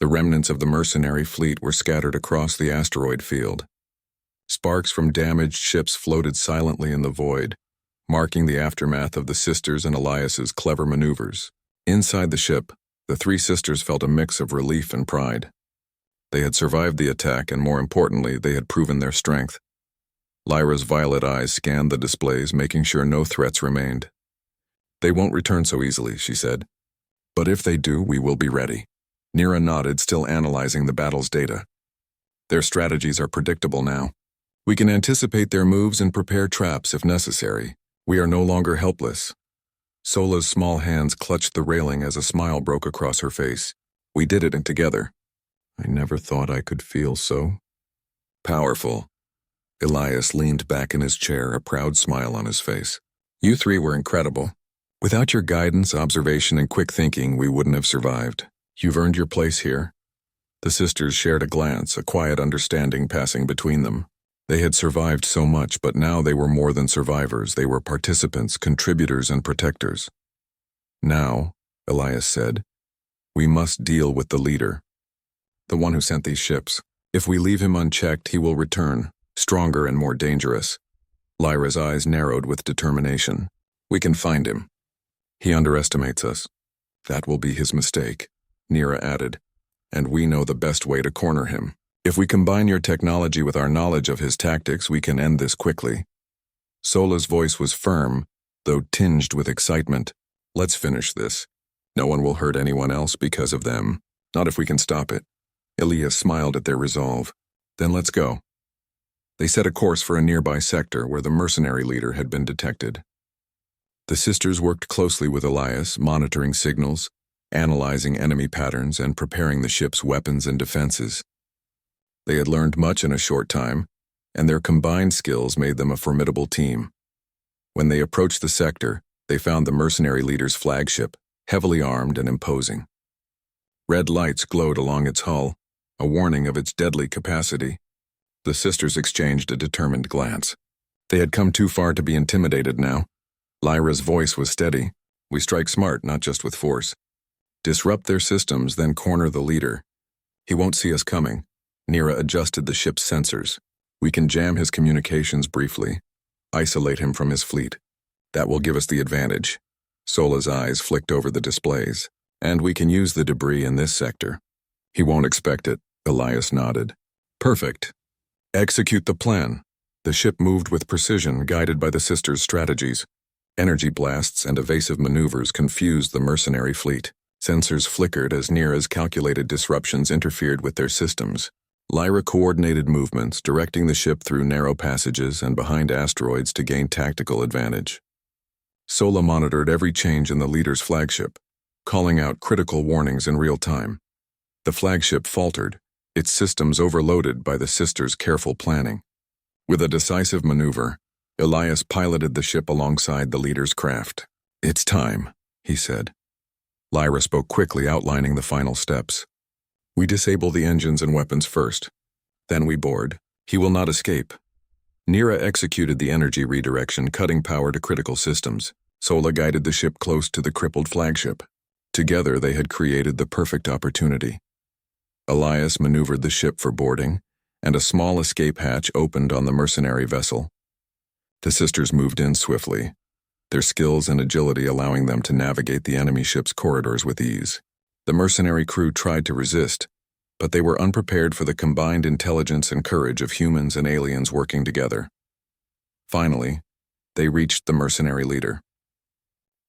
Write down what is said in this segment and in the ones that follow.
The remnants of the mercenary fleet were scattered across the asteroid field. Sparks from damaged ships floated silently in the void, marking the aftermath of the sisters and Elias's clever maneuvers. Inside the ship, the three sisters felt a mix of relief and pride. They had survived the attack, and more importantly, they had proven their strength. Lyra's violet eyes scanned the displays, making sure no threats remained. "They won't return so easily," she said. "But if they do, we will be ready." Nira nodded, still analyzing the battle's data. "Their strategies are predictable now. We can anticipate their moves and prepare traps if necessary. We are no longer helpless." Sola's small hands clutched the railing as a smile broke across her face. "We did it, and together. I never thought I could feel so powerful." Elias leaned back in his chair, a proud smile on his face. "You three were incredible. Without your guidance, observation, and quick thinking, we wouldn't have survived. You've earned your place here." The sisters shared a glance, a quiet understanding passing between them. They had survived so much, but now they were more than survivors. They were participants, contributors, and protectors. "Now," Elias said, "we must deal with the leader, the one who sent these ships. If we leave him unchecked, he will return, stronger and more dangerous." Lyra's eyes narrowed with determination. "We can find him. He underestimates us. That will be his mistake," Nira added, "and we know the best way to corner him. If we combine your technology with our knowledge of his tactics, we can end this quickly." Sola's voice was firm, though tinged with excitement. "Let's finish this. No one will hurt anyone else because of them. Not if we can stop it." Elias smiled at their resolve. "Then let's go." They set a course for a nearby sector where the mercenary leader had been detected. The sisters worked closely with Elias, monitoring signals, analyzing enemy patterns, and preparing the ship's weapons and defenses. They had learned much in a short time, and their combined skills made them a formidable team. When they approached the sector, they found the mercenary leader's flagship, heavily armed and imposing. Red lights glowed along its hull, a warning of its deadly capacity. The sisters exchanged a determined glance. They had come too far to be intimidated now. Lyra's voice was steady. "We strike smart, not just with force. Disrupt their systems, then corner the leader. He won't see us coming." Nira adjusted the ship's sensors. "We can jam his communications briefly, isolate him from his fleet. That will give us the advantage." Sola's eyes flicked over the displays. "And we can use the debris in this sector." "He won't expect it," Elias nodded. "Perfect. Execute the plan." The ship moved with precision, guided by the sisters' strategies. Energy blasts and evasive maneuvers confused the mercenary fleet. Sensors flickered as Nira's calculated disruptions interfered with their systems. Lyra coordinated movements, directing the ship through narrow passages and behind asteroids to gain tactical advantage. Sola monitored every change in the leader's flagship, calling out critical warnings in real time. The flagship faltered, its systems overloaded by the sisters' careful planning. With a decisive maneuver, Elias piloted the ship alongside the leader's craft. "It's time," he said. Lyra spoke quickly, outlining the final steps. "We disable the engines and weapons first. Then we board. He will not escape." Nira executed the energy redirection, cutting power to critical systems. Sola guided the ship close to the crippled flagship. Together they had created the perfect opportunity. Elias maneuvered the ship for boarding, and a small escape hatch opened on the mercenary vessel. The sisters moved in swiftly, their skills and agility allowing them to navigate the enemy ship's corridors with ease. The mercenary crew tried to resist, but they were unprepared for the combined intelligence and courage of humans and aliens working together. Finally, they reached the mercenary leader.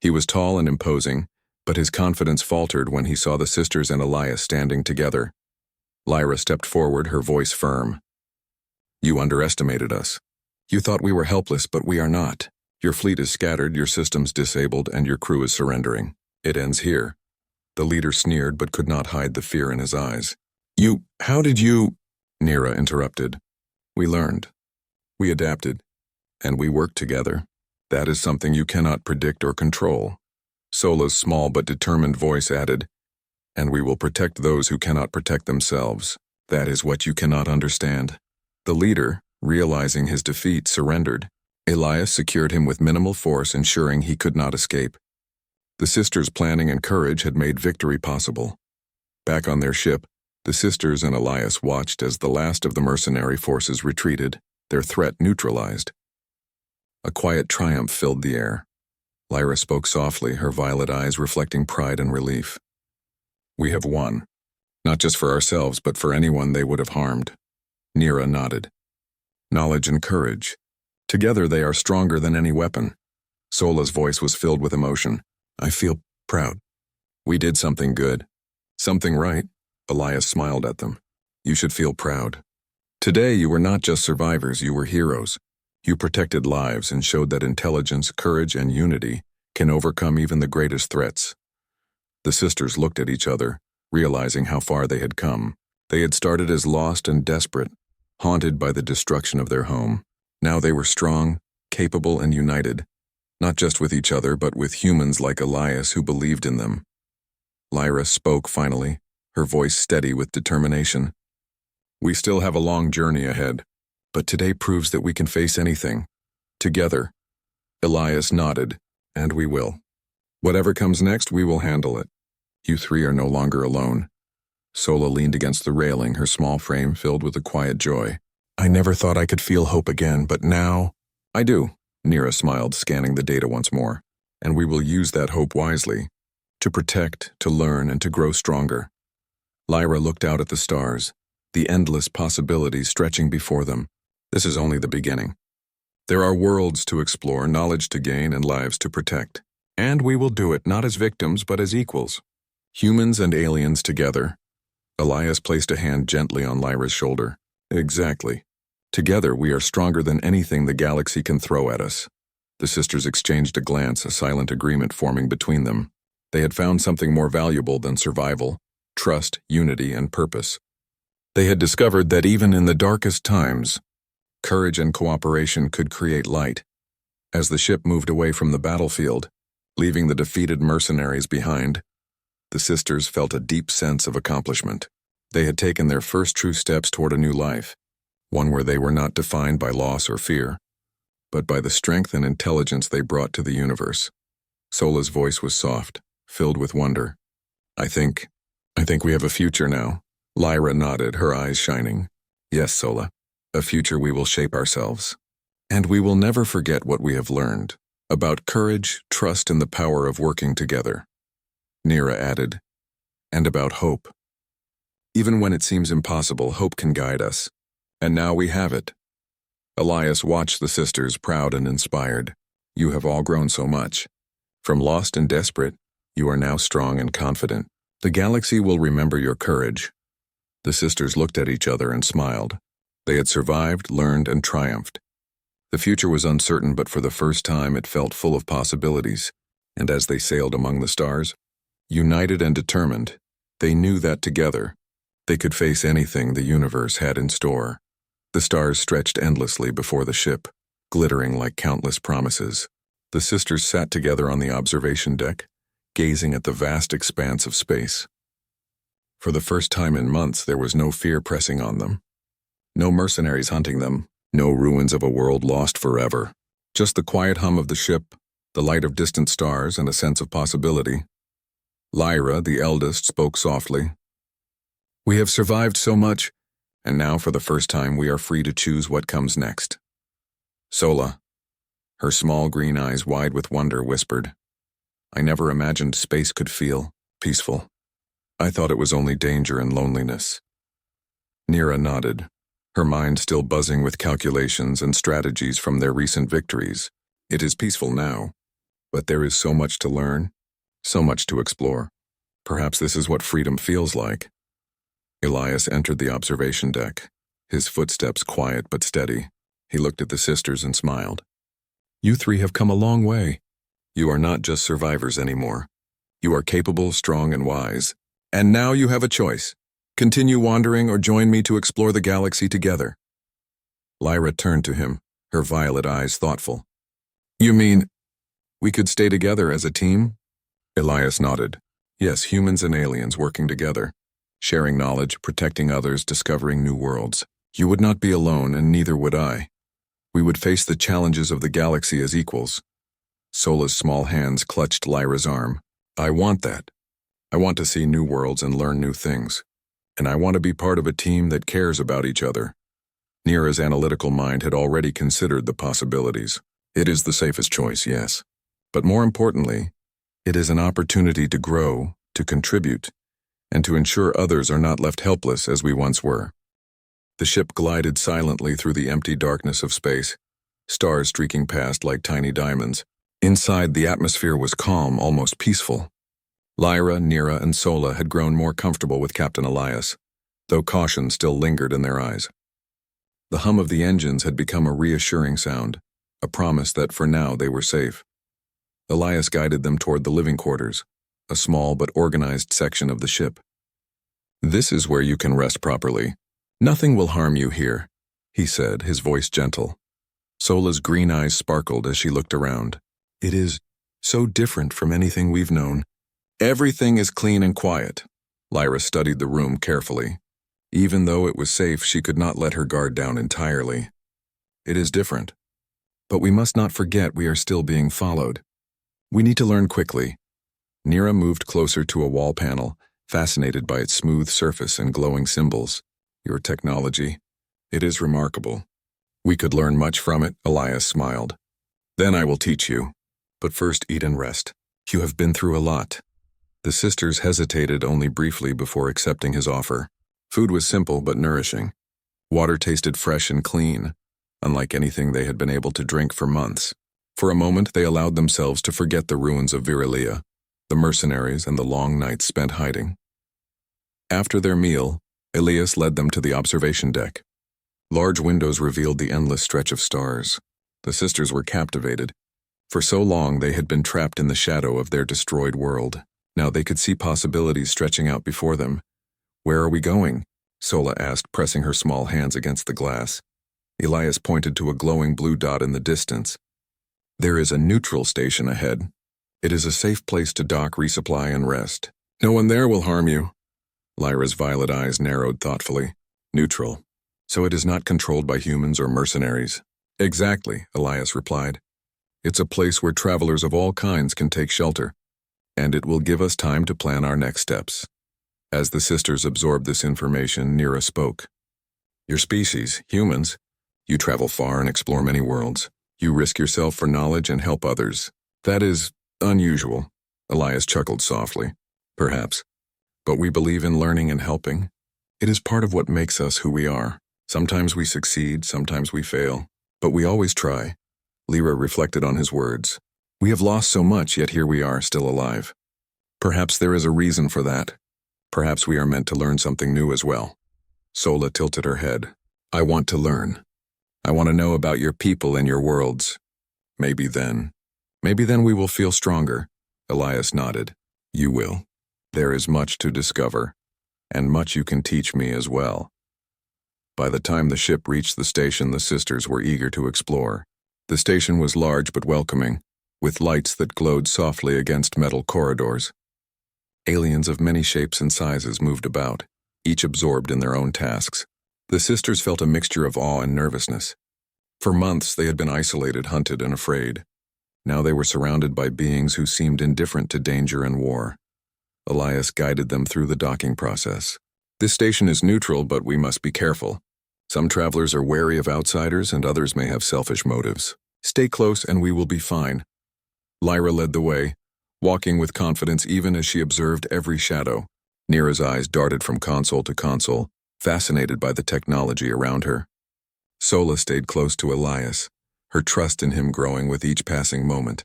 He was tall and imposing, but his confidence faltered when he saw the sisters and Elias standing together. Lyra stepped forward, her voice firm. "You underestimated us. You thought we were helpless, but we are not. Your fleet is scattered, your systems disabled, and your crew is surrendering. It ends here." The leader sneered but could not hide the fear in his eyes. How did you?" Nira interrupted. "We learned. We adapted. And we worked together. That is something you cannot predict or control." Sola's small but determined voice added, "And we will protect those who cannot protect themselves. That is what you cannot understand." The leader, realizing his defeat, surrendered. Elias secured him with minimal force, ensuring he could not escape. The sisters' planning and courage had made victory possible. Back on their ship, The sisters and Elias watched as the last of the mercenary forces retreated, their threat neutralized. A quiet triumph filled the air. Lyra spoke softly, her violet eyes reflecting pride and relief. We have won. Not just for ourselves, but for anyone they would have harmed. Nira nodded. Knowledge and courage. Together they are stronger than any weapon. Sola's voice was filled with emotion. I feel proud. We did something good. Something right. Elias smiled at them. You should feel proud. Today you were not just survivors, you were heroes. You protected lives and showed that intelligence, courage, and unity can overcome even the greatest threats. The sisters looked at each other, realizing how far they had come. They had started as lost and desperate, haunted by the destruction of their home. Now they were strong, capable, and united, not just with each other, but with humans like Elias who believed in them. Lyra spoke finally, her voice steady with determination. We still have a long journey ahead, but today proves that we can face anything. Together. Elias nodded, and we will. Whatever comes next, we will handle it. You three are no longer alone. Sola leaned against the railing, her small frame filled with a quiet joy. I never thought I could feel hope again, but now... I do, Nira smiled, scanning the data once more. And we will use that hope wisely. To protect, to learn, and to grow stronger. Lyra looked out at the stars, the endless possibilities stretching before them. This is only the beginning. There are worlds to explore, knowledge to gain, and lives to protect. And we will do it not as victims, but as equals. Humans and aliens together. Elias placed a hand gently on Lyra's shoulder. Exactly. Together we are stronger than anything the galaxy can throw at us. The sisters exchanged a glance, a silent agreement forming between them. They had found something more valuable than survival, trust, unity, and purpose. They had discovered that even in the darkest times, courage and cooperation could create light. As the ship moved away from the battlefield, leaving the defeated mercenaries behind, the sisters felt a deep sense of accomplishment. They had taken their first true steps toward a new life, one where they were not defined by loss or fear, but by the strength and intelligence they brought to the universe. Sola's voice was soft, filled with wonder. I think we have a future now. Lyra nodded, her eyes shining. Yes, Sola, a future we will shape ourselves. And we will never forget what we have learned about courage, trust, and the power of working together. Nira added, and about hope. Even when it seems impossible, hope can guide us. And now we have it. Elias watched the sisters, proud and inspired. You have all grown so much. From lost and desperate, you are now strong and confident. The galaxy will remember your courage. The sisters looked at each other and smiled. They had survived, learned, and triumphed. The future was uncertain, but for the first time it felt full of possibilities. And as they sailed among the stars, united and determined, they knew that together, they could face anything the universe had in store. The stars stretched endlessly before the ship, glittering like countless promises. The sisters sat together on the observation deck, gazing at the vast expanse of space. For the first time in months, there was no fear pressing on them. No mercenaries hunting them, no ruins of a world lost forever. Just the quiet hum of the ship, the light of distant stars, and a sense of possibility. Lyra, the eldest, spoke softly. We have survived so much, and now for the first time we are free to choose what comes next. Sola, her small green eyes wide with wonder, whispered, I never imagined space could feel peaceful. I thought it was only danger and loneliness. Nira nodded, her mind still buzzing with calculations and strategies from their recent victories. It is peaceful now, but there is so much to learn, so much to explore. Perhaps this is what freedom feels like. Elias entered the observation deck, his footsteps quiet but steady. He looked at the sisters and smiled. You three have come a long way. You are not just survivors anymore. You are capable, strong, and wise. And now you have a choice. Continue wandering or join me to explore the galaxy together. Lyra turned to him, her violet eyes thoughtful. You mean, we could stay together as a team? Elias nodded. Yes, humans and aliens working together. Sharing knowledge, protecting others, discovering new worlds. You would not be alone, and neither would I. We would face the challenges of the galaxy as equals. Sola's small hands clutched Lyra's arm. I want that. I want to see new worlds and learn new things. and I want to be part of a team that cares about each other. Nira's analytical mind had already considered the possibilities. It is the safest choice, yes. But more importantly, it is an opportunity to grow, to contribute, and to ensure others are not left helpless as we once were. The ship glided silently through the empty darkness of space, stars streaking past like tiny diamonds. Inside, the atmosphere was calm, almost peaceful. Lyra, Nira, and Sola had grown more comfortable with Captain Elias, though caution still lingered in their eyes. The hum of the engines had become a reassuring sound, a promise that for now they were safe. Elias guided them toward the living quarters, a small but organized section of the ship. "This is where you can rest properly. Nothing will harm you here," he said, his voice gentle. Sola's green eyes sparkled as she looked around. "It is so different from anything we've known." "Everything is clean and quiet." Lyra studied the room carefully. Even though it was safe, she could not let her guard down entirely. "It is different. But we must not forget we are still being followed. We need to learn quickly." Nira moved closer to a wall panel, fascinated by its smooth surface and glowing symbols. "Your technology. It is remarkable. We could learn much from it," Elias smiled. "Then I will teach you. But first eat and rest. You have been through a lot." The sisters hesitated only briefly before accepting his offer. Food was simple but nourishing. Water tasted fresh and clean, unlike anything they had been able to drink for months. For a moment, they allowed themselves to forget the ruins of Virilia, the mercenaries, and the long nights spent hiding. After their meal, Elias led them to the observation deck. Large windows revealed the endless stretch of stars. The sisters were captivated. For so long, they had been trapped in the shadow of their destroyed world. Now they could see possibilities stretching out before them. "Where are we going?" Sola asked, pressing her small hands against the glass. Elias pointed to a glowing blue dot in the distance. "There is a neutral station ahead. It is a safe place to dock, resupply, and rest. No one there will harm you." Lyra's violet eyes narrowed thoughtfully. "Neutral. So it is not controlled by humans or mercenaries." "Exactly," Elias replied. "It's a place where travelers of all kinds can take shelter, and it will give us time to plan our next steps." As the sisters absorbed this information, Nira spoke. "Your species, humans, you travel far and explore many worlds. You risk yourself for knowledge and help others. That is unusual." Elias chuckled softly. "Perhaps. But we believe in learning and helping. It is part of what makes us who we are. Sometimes we succeed, sometimes we fail. But we always try." Lyra reflected on his words. "We have lost so much, yet here we are, still alive. Perhaps there is a reason for that. Perhaps we are meant to learn something new as well." Sola tilted her head. "I want to learn. I want to know about your people and your worlds. Maybe then we will feel stronger." Elias nodded. "You will. There is much to discover, and much you can teach me as well." By the time the ship reached the station, the sisters were eager to explore. The station was large but welcoming, with lights that glowed softly against metal corridors. Aliens of many shapes and sizes moved about, each absorbed in their own tasks. The sisters felt a mixture of awe and nervousness. For months they had been isolated, hunted, and afraid. Now they were surrounded by beings who seemed indifferent to danger and war. Elias guided them through the docking process. "This station is neutral, but we must be careful. Some travelers are wary of outsiders, and others may have selfish motives. Stay close and we will be fine." Lyra led the way, walking with confidence even as she observed every shadow. Nira's eyes darted from console to console, fascinated by the technology around her. Sola stayed close to Elias, her trust in him growing with each passing moment.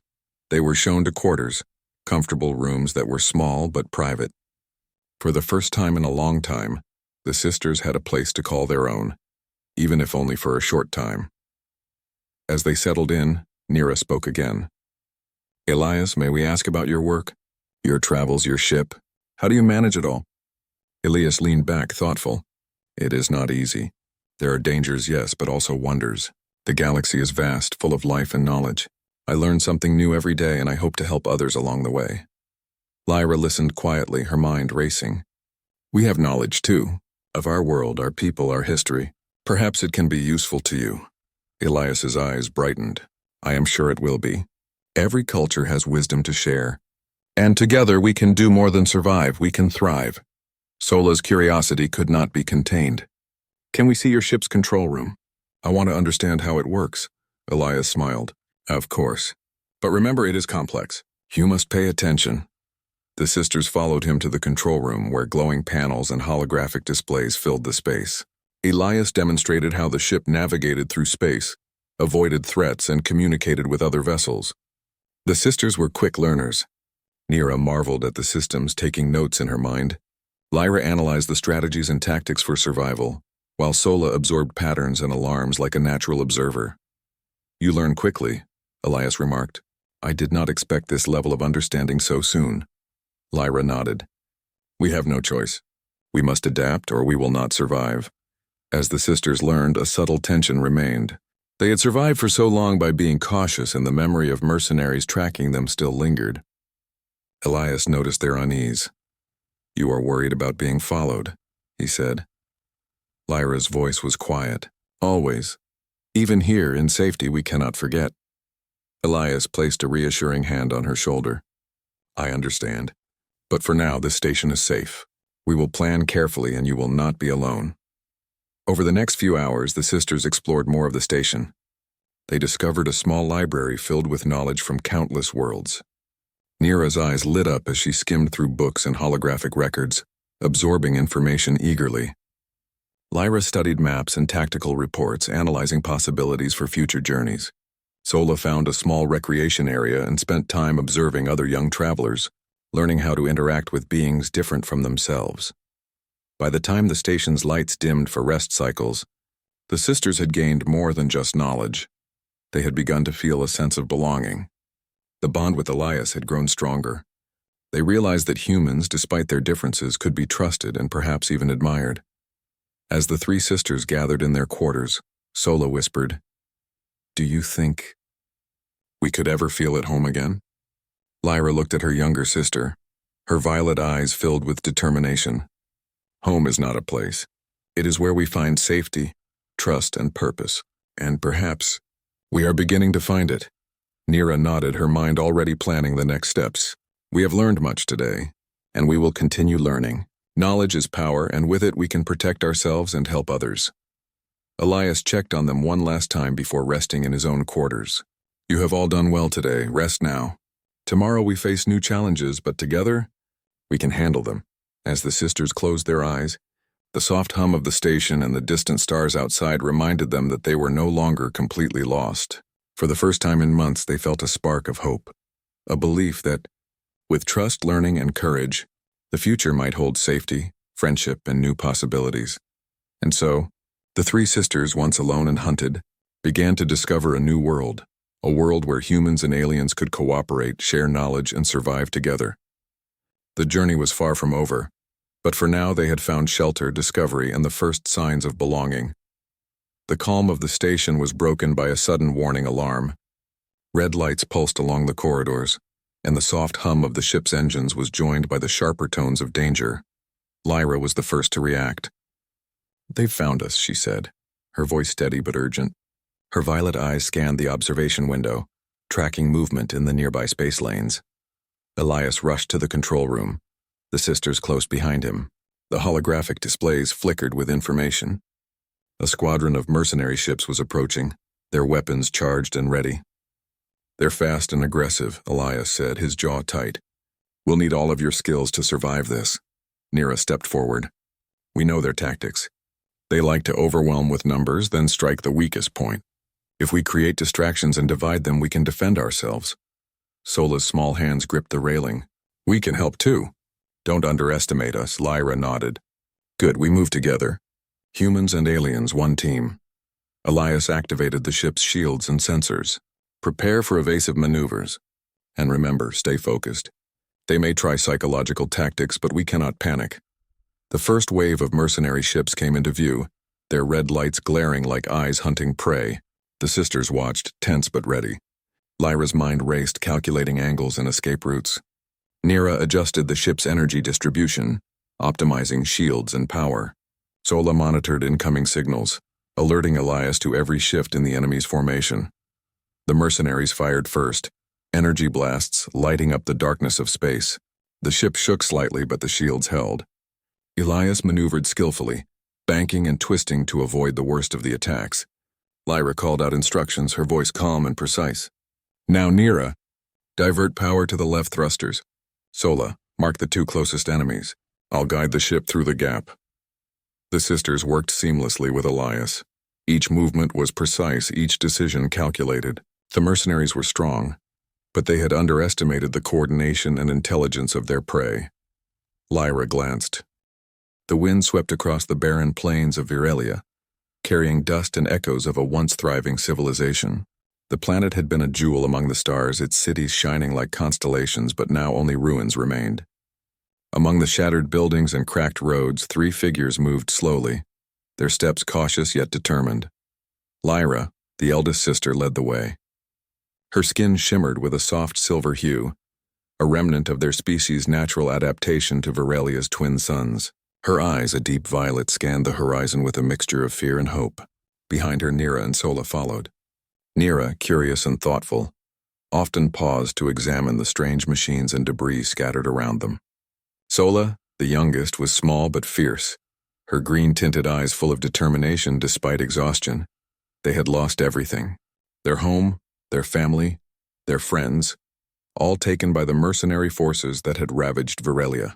They were shown to quarters, comfortable rooms that were small but private. For the first time in a long time, the sisters had a place to call their own, even if only for a short time. As they settled in, Nira spoke again. "Elias, may we ask about your work? Your travels, your ship. How do you manage it all?" Elias leaned back, thoughtful. "It is not easy. There are dangers, yes, but also wonders. The galaxy is vast, full of life and knowledge. I learn something new every day, and I hope to help others along the way." Lyra listened quietly, her mind racing. "We have knowledge, too, of our world, our people, our history. Perhaps it can be useful to you." Elias's eyes brightened. "I am sure it will be. Every culture has wisdom to share. And together we can do more than survive, we can thrive." Sola's curiosity could not be contained. "Can we see your ship's control room? I want to understand how it works." Elias smiled. "Of course. But remember, it is complex. You must pay attention." The sisters followed him to the control room where glowing panels and holographic displays filled the space. Elias demonstrated how the ship navigated through space, avoided threats, and communicated with other vessels. The sisters were quick learners. Nira marveled at the systems, taking notes in her mind. Lyra analyzed the strategies and tactics for survival, while Sola absorbed patterns and alarms like a natural observer. "You learn quickly," Elias remarked. "I did not expect this level of understanding so soon." Lyra nodded. "We have no choice. We must adapt or we will not survive." As the sisters learned, a subtle tension remained. They had survived for so long by being cautious, and the memory of mercenaries tracking them still lingered. Elias noticed their unease. "You are worried about being followed," he said. Lyra's voice was quiet. "Always. Even here, in safety, we cannot forget." Elias placed a reassuring hand on her shoulder. "I understand. But for now, this station is safe. We will plan carefully and you will not be alone." Over the next few hours, the sisters explored more of the station. They discovered a small library filled with knowledge from countless worlds. Nira's eyes lit up as she skimmed through books and holographic records, absorbing information eagerly. Lyra studied maps and tactical reports, analyzing possibilities for future journeys. Sola found a small recreation area and spent time observing other young travelers, learning how to interact with beings different from themselves. By the time the station's lights dimmed for rest cycles, the sisters had gained more than just knowledge. They had begun to feel a sense of belonging. The bond with Elias had grown stronger. They realized that humans, despite their differences, could be trusted and perhaps even admired. As the three sisters gathered in their quarters, Sola whispered, "Do you think we could ever feel at home again?" Lyra looked at her younger sister, her violet eyes filled with determination. "Home is not a place. It is where we find safety, trust, and purpose. And perhaps we are beginning to find it." Nira nodded, her mind already planning the next steps. "We have learned much today, and we will continue learning. Knowledge is power, and with it we can protect ourselves and help others." Elias checked on them one last time before resting in his own quarters. "You have all done well today. Rest now. Tomorrow we face new challenges, but together, we can handle them." As the sisters closed their eyes, the soft hum of the station and the distant stars outside reminded them that they were no longer completely lost. For the first time in months, they felt a spark of hope, a belief that, with trust, learning, and courage, the future might hold safety, friendship, and new possibilities. And so, the three sisters, once alone and hunted, began to discover a new world, a world where humans and aliens could cooperate, share knowledge, and survive together. The journey was far from over, but for now they had found shelter, discovery, and the first signs of belonging. The calm of the station was broken by a sudden warning alarm. Red lights pulsed along the corridors, and the soft hum of the ship's engines was joined by the sharper tones of danger. Lyra was the first to react. "They've found us," she said, her voice steady but urgent. Her violet eyes scanned the observation window, tracking movement in the nearby space lanes. Elias rushed to the control room, the sisters close behind him. The holographic displays flickered with information. A squadron of mercenary ships was approaching, their weapons charged and ready. "They're fast and aggressive," Elias said, his jaw tight. "We'll need all of your skills to survive this." Nira stepped forward. "We know their tactics. They like to overwhelm with numbers, then strike the weakest point. If we create distractions and divide them, we can defend ourselves." Sola's small hands gripped the railing. "We can help too. Don't underestimate us," Lyra nodded. "Good, we move together. Humans and aliens, one team." Elias activated the ship's shields and sensors. "Prepare for evasive maneuvers. And remember, stay focused. They may try psychological tactics, but we cannot panic." The first wave of mercenary ships came into view, their red lights glaring like eyes hunting prey. The sisters watched, tense but ready. Lyra's mind raced, calculating angles and escape routes. Nira adjusted the ship's energy distribution, optimizing shields and power. Sola monitored incoming signals, alerting Elias to every shift in the enemy's formation. The mercenaries fired first, energy blasts lighting up the darkness of space. The ship shook slightly, but the shields held. Elias maneuvered skillfully, banking and twisting to avoid the worst of the attacks. Lyra called out instructions, her voice calm and precise. Now Nira, divert power to the left thrusters. Sola, mark the two closest enemies. I'll guide the ship through the gap. The sisters worked seamlessly with Elias. Each movement was precise, each decision calculated. The mercenaries were strong, but they had underestimated the coordination and intelligence of their prey. Lyra glanced. The wind swept across the barren plains of Virelia, carrying dust and echoes of a once thriving civilization. The planet had been a jewel among the stars, its cities shining like constellations, but now only ruins remained. Among the shattered buildings and cracked roads, 3 figures moved slowly, their steps cautious yet determined. Lyra, the eldest sister, led the way. Her skin shimmered with a soft silver hue, a remnant of their species' natural adaptation to Virelia's twin suns. Her eyes, a deep violet, scanned the horizon with a mixture of fear and hope. Behind her, Nira and Sola followed. Nira, curious and thoughtful, often paused to examine the strange machines and debris scattered around them. Sola, the youngest, was small but fierce, her green-tinted eyes full of determination despite exhaustion. They had lost everything. Their home, their family, their friends, all taken by the mercenary forces that had ravaged Virelia.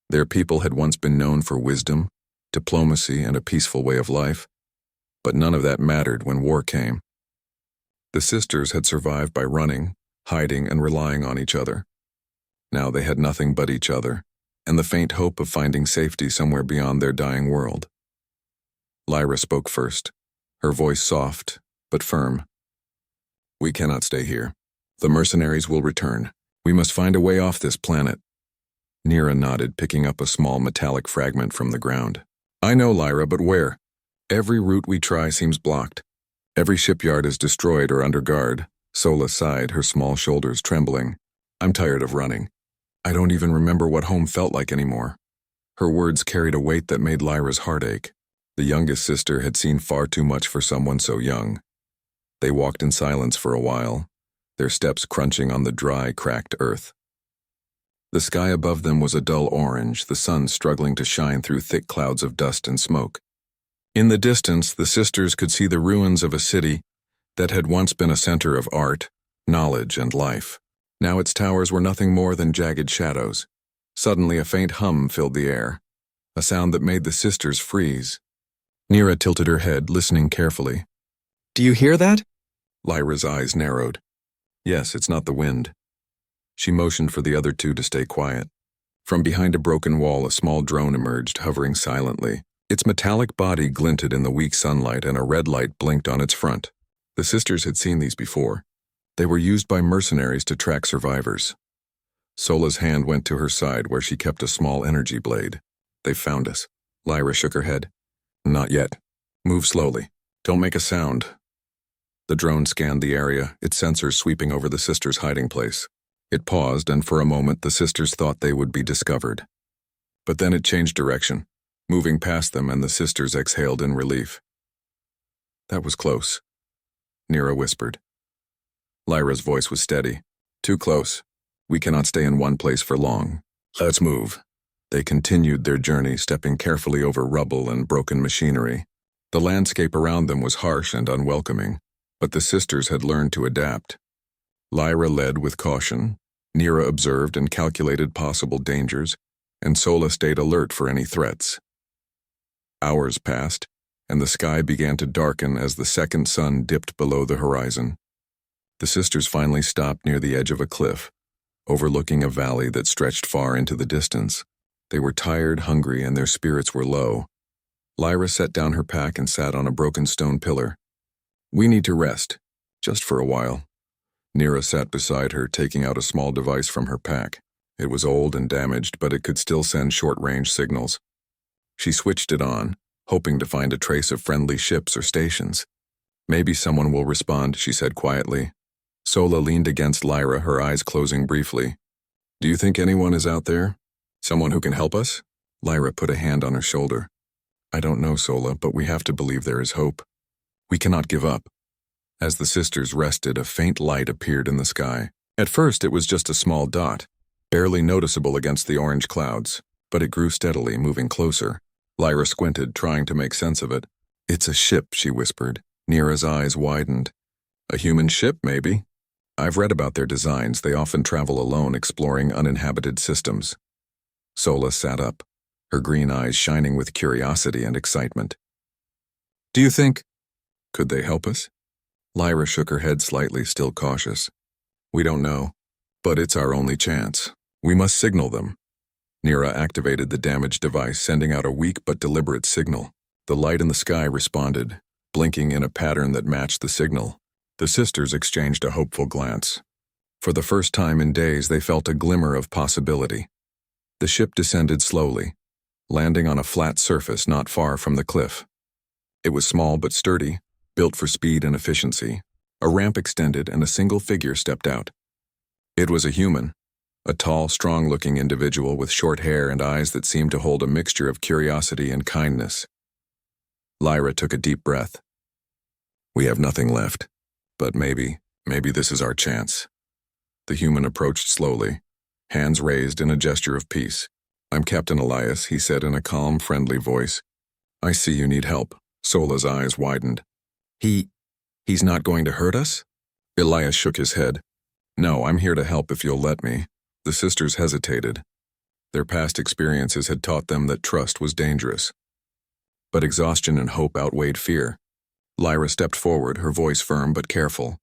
Their people had once been known for wisdom, diplomacy, and a peaceful way of life, but none of that mattered when war came. The sisters had survived by running, hiding, and relying on each other. Now they had nothing but each other, and the faint hope of finding safety somewhere beyond their dying world. Lyra spoke first, her voice soft but firm. We cannot stay here. The mercenaries will return. We must find a way off this planet. Nira nodded, picking up a small metallic fragment from the ground. I know, Lyra, but where? Every route we try seems blocked. Every shipyard is destroyed or under guard. Sola sighed, her small shoulders trembling. I'm tired of running. I don't even remember what home felt like anymore. Her words carried a weight that made Lyra's heart ache. The youngest sister had seen far too much for someone so young. They walked in silence for a while, their steps crunching on the dry, cracked earth. The sky above them was a dull orange, the sun struggling to shine through thick clouds of dust and smoke. In the distance, the sisters could see the ruins of a city that had once been a center of art, knowledge, and life. Now its towers were nothing more than jagged shadows. Suddenly a faint hum filled the air, a sound that made the sisters freeze. Nira tilted her head, listening carefully. Do you hear that? Lyra's eyes narrowed. Yes, it's not the wind. She motioned for the other two to stay quiet. From behind a broken wall, a small drone emerged, hovering silently. Its metallic body glinted in the weak sunlight, and a red light blinked on its front. The sisters had seen these before. They were used by mercenaries to track survivors. Sola's hand went to her side, where she kept a small energy blade. They found us. Lyra shook her head. Not yet. Move slowly. Don't make a sound. The drone scanned the area, its sensors sweeping over the sisters' hiding place. It paused, and for a moment the sisters thought they would be discovered. But then it changed direction, moving past them, and the sisters exhaled in relief. That was close, Nira whispered. Lyra's voice was steady. Too close. We cannot stay in one place for long. Let's move. They continued their journey, stepping carefully over rubble and broken machinery. The landscape around them was harsh and unwelcoming, but the sisters had learned to adapt. Lyra led with caution, Nira observed and calculated possible dangers, and Sola stayed alert for any threats. Hours passed, and the sky began to darken as the second sun dipped below the horizon. The sisters finally stopped near the edge of a cliff, overlooking a valley that stretched far into the distance. They were tired, hungry, and their spirits were low. Lyra set down her pack and sat on a broken stone pillar. We need to rest, just for a while. Nira sat beside her, taking out a small device from her pack. It was old and damaged, but it could still send short-range signals. She switched it on, hoping to find a trace of friendly ships or stations. Maybe someone will respond, she said quietly. Sola leaned against Lyra, her eyes closing briefly. Do you think anyone is out there? Someone who can help us? Lyra put a hand on her shoulder. I don't know, Sola, but we have to believe there is hope. We cannot give up. As the sisters rested, a faint light appeared in the sky. At first, it was just a small dot, barely noticeable against the orange clouds. but it grew steadily, moving closer. Lyra squinted, trying to make sense of it. "It's a ship," she whispered. Nira's eyes widened. "A human ship, maybe? I've read about their designs. They often travel alone, exploring uninhabited systems." Sola sat up, her green eyes shining with curiosity and excitement. "Do you think... could they help us?" Lyra shook her head slightly, still cautious. "We don't know, but it's our only chance. We must signal them." Nira activated the damaged device, sending out a weak but deliberate signal. The light in the sky responded, blinking in a pattern that matched the signal. The sisters exchanged a hopeful glance. For the first time in days, they felt a glimmer of possibility. The ship descended slowly, landing on a flat surface not far from the cliff. It was small but sturdy, built for speed and efficiency. A ramp extended and a single figure stepped out. It was a human, a tall, strong-looking individual with short hair and eyes that seemed to hold a mixture of curiosity and kindness. Lyra took a deep breath. "We have nothing left, but maybe this is our chance." The human approached slowly, hands raised in a gesture of peace. "I'm Captain Elias," he said in a calm, friendly voice. "I see you need help." Sola's eyes widened. He's not going to hurt us?" Elias shook his head. "No, I'm here to help if you'll let me." The sisters hesitated. Their past experiences had taught them that trust was dangerous. But exhaustion and hope outweighed fear. Lyra stepped forward, her voice firm but careful.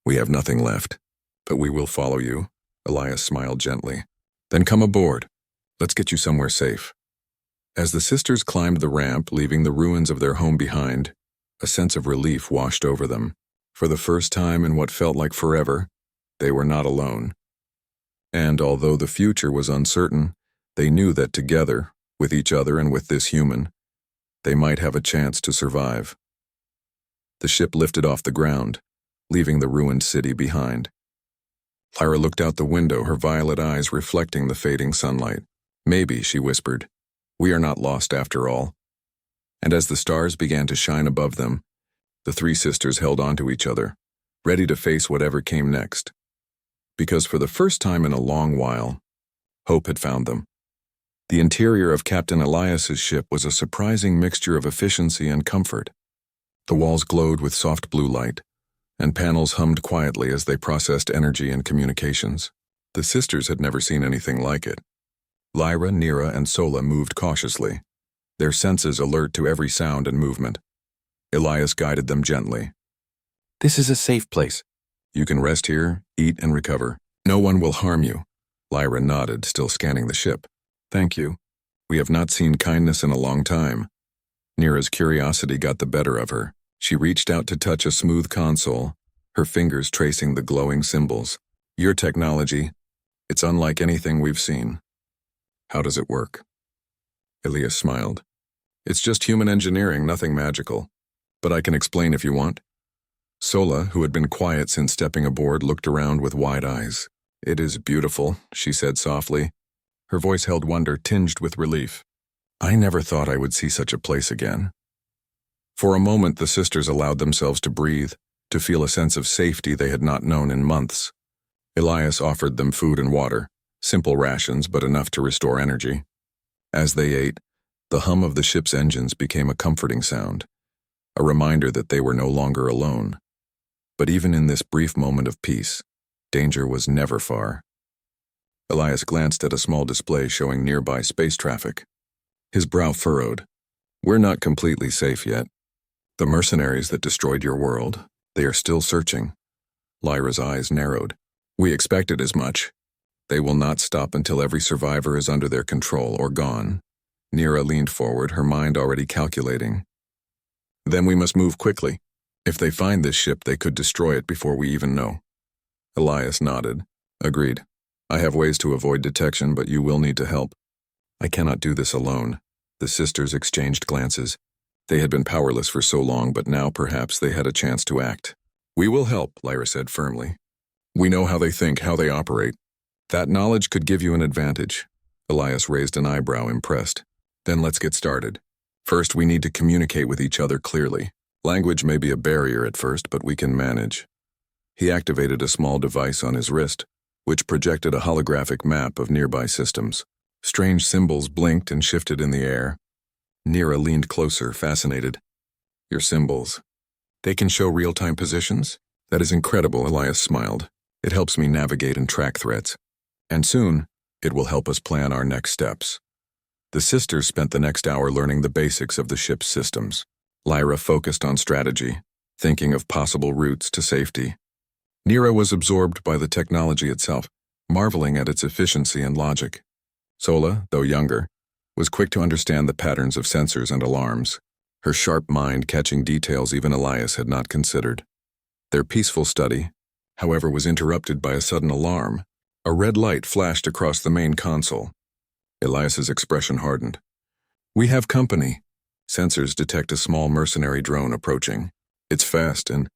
"We have nothing left, but we will follow you." Elias smiled gently. "Then come aboard. Let's get you somewhere safe." As the sisters climbed the ramp, leaving the ruins of their home behind, a sense of relief washed over them. For the first time in what felt like forever, they were not alone. And although the future was uncertain, they knew that together, with each other and with this human, they might have a chance to survive. The ship lifted off the ground, leaving the ruined city behind. Lyra looked out the window, her violet eyes reflecting the fading sunlight. "Maybe," she whispered, "we are not lost after all." And as the stars began to shine above them, the three sisters held on to each other, ready to face whatever came next. Because for the first time in a long while, hope had found them. The interior of Captain Elias's ship was a surprising mixture of efficiency and comfort. The walls glowed with soft blue light, and panels hummed quietly as they processed energy and communications. The sisters had never seen anything like it. Lyra, Nira, and Sola moved cautiously, their senses alert to every sound and movement. Elias guided them gently. "This is a safe place. You can rest here, eat, and recover. No one will harm you." Lyra nodded, still scanning the ship. "Thank you. We have not seen kindness in a long time." Nira's curiosity got the better of her. She reached out to touch a smooth console, her fingers tracing the glowing symbols. "Your technology, it's unlike anything we've seen." "How does it work?" Elias smiled. "It's just human engineering, nothing magical. But I can explain if you want." Sola, who had been quiet since stepping aboard, looked around with wide eyes. "It is beautiful," she said softly. Her voice held wonder tinged with relief. "I never thought I would see such a place again." For a moment, the sisters allowed themselves to breathe, to feel a sense of safety they had not known in months. Elias offered them food and water, simple rations but enough to restore energy. As they ate, the hum of the ship's engines became a comforting sound, a reminder that they were no longer alone. But even in this brief moment of peace, danger was never far. Elias glanced at a small display showing nearby space traffic. His brow furrowed. "We're not completely safe yet. The mercenaries that destroyed your world, they are still searching." Lyra's eyes narrowed. "We expected as much. They will not stop until every survivor is under their control or gone." Nira leaned forward, her mind already calculating. "Then we must move quickly. If they find this ship, they could destroy it before we even know." Elias nodded. "Agreed. I have ways to avoid detection, but you will need to help." "I cannot do this alone." The sisters exchanged glances. They had been powerless for so long, but now perhaps they had a chance to act. "We will help," Lyra said firmly. "We know how they think, how they operate. That knowledge could give you an advantage." Elias raised an eyebrow, impressed. "Then let's get started. First, we need to communicate with each other clearly. Language may be a barrier at first, but we can manage." He activated a small device on his wrist, which projected a holographic map of nearby systems. Strange symbols blinked and shifted in the air. Nira leaned closer, fascinated. Your symbols. They can show real-time positions? That is incredible, Elias smiled. It helps me navigate and track threats. And soon, it will help us plan our next steps. The sisters spent the next hour learning the basics of the ship's systems. Lyra focused on strategy, thinking of possible routes to safety. Nira was absorbed by the technology itself, marveling at its efficiency and logic. Sola, though younger, was quick to understand the patterns of sensors and alarms, her sharp mind catching details even Elias had not considered. Their peaceful study, however, was interrupted by a sudden alarm. A red light flashed across the main console. Elias's expression hardened. We have company. Sensors detect a small mercenary drone approaching. It's fast and